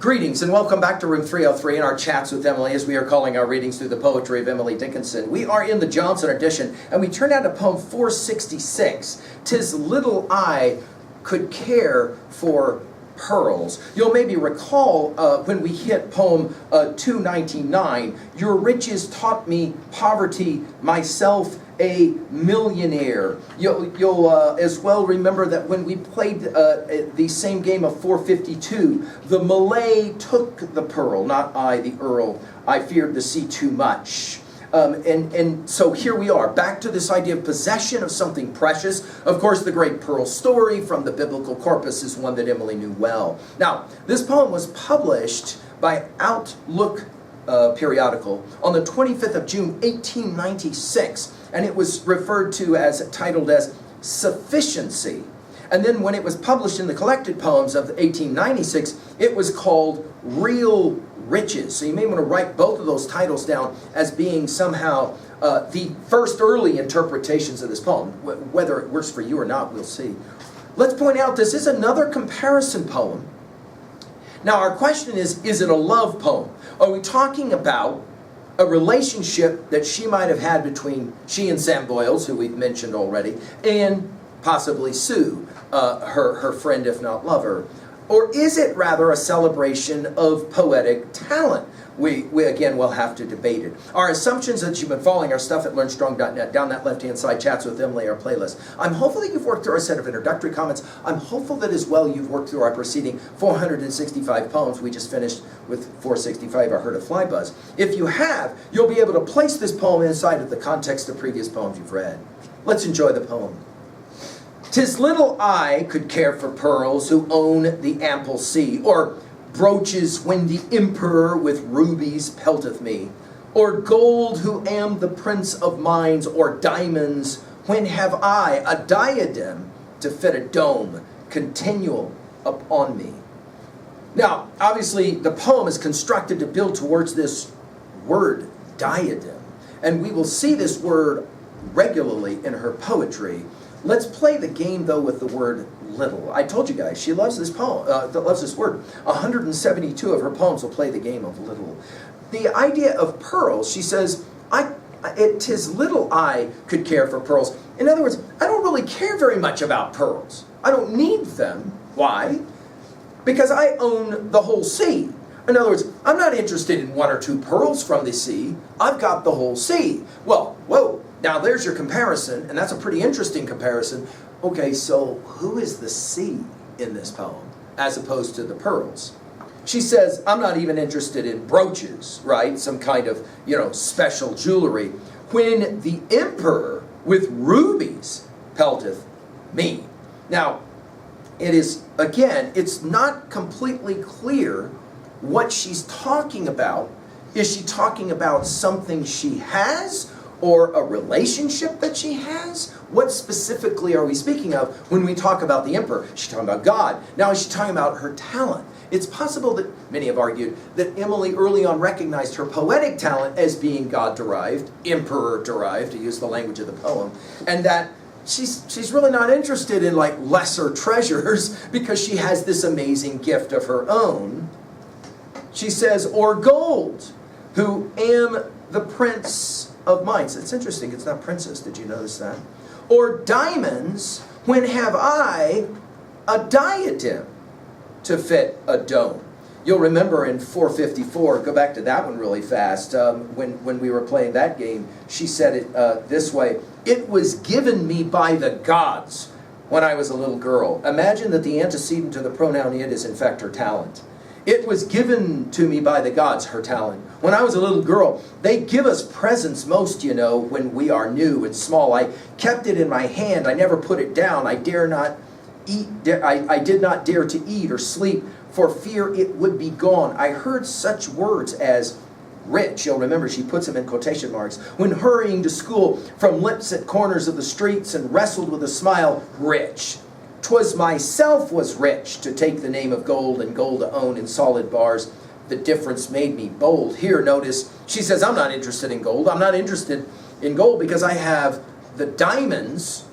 Greetings and welcome back to Room 303 in our chats with Emily, as we are calling our readings through the poetry of Emily Dickinson. We are in the Johnson edition, and we turned out to poem 466, "'Tis little I could care for pearls." You'll maybe recall when we hit poem 299, "Your riches taught me poverty, myself a millionaire." You'll as well remember that when we played the same game of 452, the Malay took the pearl, not I, the Earl. I feared the sea too much. And so here we are, back to this idea of possession of something precious. Of course, the great pearl story from the biblical corpus is one that Emily knew well. Now, this poem was published by Outlook periodical on the 25th of June, 1896, and it was referred to as, titled as Sufficiency. And then when it was published in the collected poems of 1896, it was called Real Riches. So you may want to write both of those titles down as being somehow the first early interpretations of this poem. Whether it works for you or not, we'll see. Let's point out this is another comparison poem. Now our question is it a love poem? Are we talking about a relationship that she might have had between she and Sam Boyles, who we've mentioned already, and possibly Sue, her friend if not lover? Or is it rather a celebration of poetic talent? We again will have to debate it. Our assumptions that you've been following our stuff at learnstrong.net, down that left-hand side, Chats with Emily, our playlist. I'm hopeful that you've worked through our set of introductory comments. I'm hopeful that as well you've worked through our preceding 465 poems. We just finished with 465, I Heard a Fly Buzz. If you have, you'll be able to place this poem inside of the context of previous poems you've read. Let's enjoy the poem. "'Tis little I could care for pearls who own the ample sea, or brooches when the emperor with rubies pelteth me, or gold who am the prince of mines, or diamonds when have I a diadem to fit a dome continual upon me." Now, obviously, the poem is constructed to build towards this word, diadem, and we will see this word regularly in her poetry. Let's play the game, though, with the word little. I told you guys, she loves this poem, loves this word. 172 of her poems will play the game of little. The idea of pearls, she says, "'Tis little I could care for pearls." In other words, I don't really care very much about pearls. I don't need them. Why? Because I own the whole sea. In other words, I'm not interested in one or two pearls from the sea. I've got the whole sea. Well, whoa. Now there's your comparison, and that's a pretty interesting comparison. Okay, so who is the sea in this poem as opposed to the pearls? She says, I'm not even interested in brooches, right? Some kind of, special jewelry. When the emperor with rubies pelteth me. Now, it is, again, it's not completely clear what she's talking about. Is she talking about something she has, or a relationship that she has? What specifically are we speaking of when we talk about the emperor? She's talking about God. Now is she talking about her talent? It's possible that, many have argued, that Emily early on recognized her poetic talent as being God-derived, emperor-derived, to use the language of the poem, and that she's really not interested in like lesser treasures because she has this amazing gift of her own. She says, or gold, who am the prince of mines. It's interesting, it's not princess, did you notice that? Or diamonds, when have I a diadem to fit a dome? You'll remember in 454, go back to that one really fast, when we were playing that game, she said it this way, "It was given me by the gods when I was a little girl." Imagine that the antecedent to the pronoun it is in fact her talent. It was given to me by the gods, her talent. When I was a little girl, they give us presents most, when we are new and small. I kept it in my hand. I never put it down. I did not dare to eat or sleep for fear it would be gone. I heard such words as rich. You'll remember she puts them in quotation marks. When hurrying to school from lips at corners of the streets and wrestled with a smile, rich. 'Twas myself was rich to take the name of gold and gold to own in solid bars. The difference made me bold. Here, notice, she says, I'm not interested in gold. I'm not interested in gold because I have the diamonds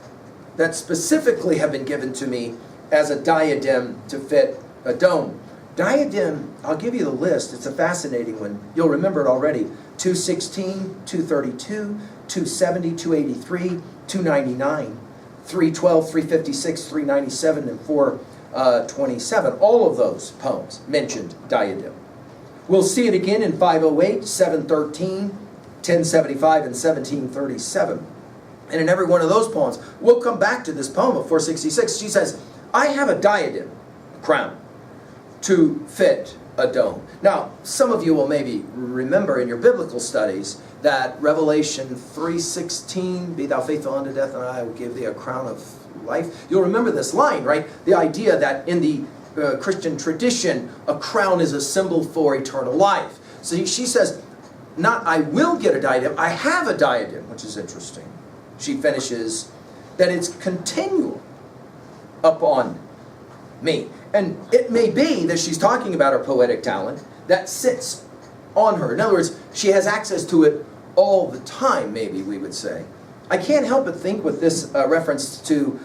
that specifically have been given to me as a diadem to fit a dome. Diadem, I'll give you the list. It's a fascinating one. You'll remember it already. 216, 232, 270, 283, 299, 312, 356, 397, and 427. All of those poems mentioned diadem. We'll see it again in 508, 713, 1075, and 1737. And in every one of those poems, we'll come back to this poem of 466. She says, I have a diadem, a crown, to fit a dome. Now, some of you will maybe remember in your biblical studies that Revelation 3:16, be thou faithful unto death, and I will give thee a crown of life. You'll remember this line, right? The idea that in the Christian tradition, a crown is a symbol for eternal life. So she says, not I will get a diadem, I have a diadem, which is interesting. She finishes that it's continual upon me. And it may be that she's talking about her poetic talent that sits on her. In other words, she has access to it all the time, maybe we would say. I can't help but think with this reference to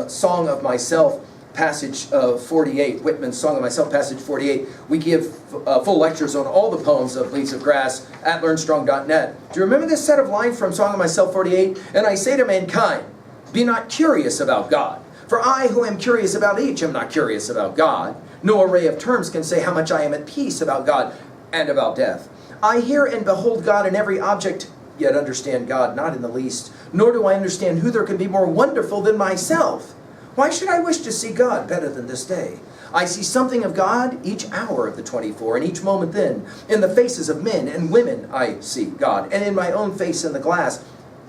Song of Myself, passage 48, Whitman's Song of Myself, passage 48. We give full lectures on all the poems of Leaves of Grass at learnstrong.net. Do you remember this set of lines from Song of Myself 48? And I say to mankind, be not curious about God. For I who am curious about each am not curious about God. No array of terms can say how much I am at peace about God and about death. I hear and behold God in every object, yet understand God not in the least. Nor do I understand who there can be more wonderful than myself. Why should I wish to see God better than this day? I see something of God each hour of the 24, and each moment then. In the faces of men and women I see God, and in my own face in the glass.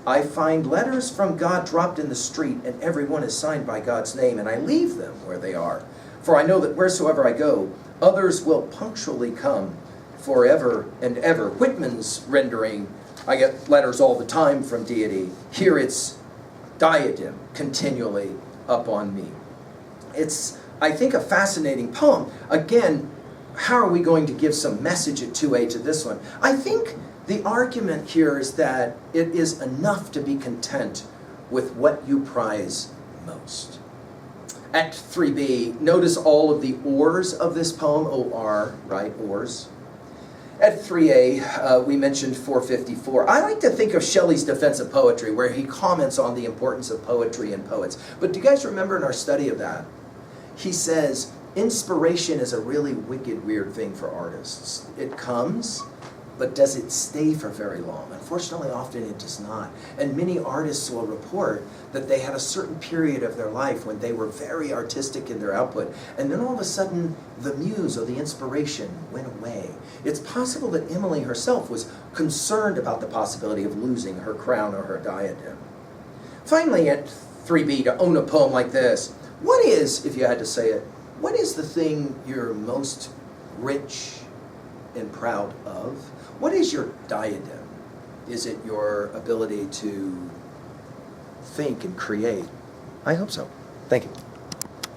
I find letters from God dropped in the street, and every one is signed by God's name, and I leave them where they are. For I know that wheresoever I go, others will punctually come forever and ever. Whitman's rendering, I get letters all the time from deity. Here it's diadem continually upon me. It's, I think, a fascinating poem. Again, how are we going to give some message at 2a to this one? I think the argument here is that it is enough to be content with what you prize most. At 3b, notice all of the ors of this poem, O-R, right, ors. At 3a, we mentioned 454. I like to think of Shelley's defense of poetry, where he comments on the importance of poetry and poets. But do you guys remember in our study of that? He says, inspiration is a really wicked, weird thing for artists. It comes, but does it stay for very long? Unfortunately, often it does not. And many artists will report that they had a certain period of their life when they were very artistic in their output, and then all of a sudden, the muse or the inspiration went away. It's possible that Emily herself was concerned about the possibility of losing her crown or her diadem. Finally, at 3b, to own a poem like this, what is, if you had to say it, what is the thing you're most rich and proud of? What is your diadem? Is it your ability to think and create? I hope so. Thank you.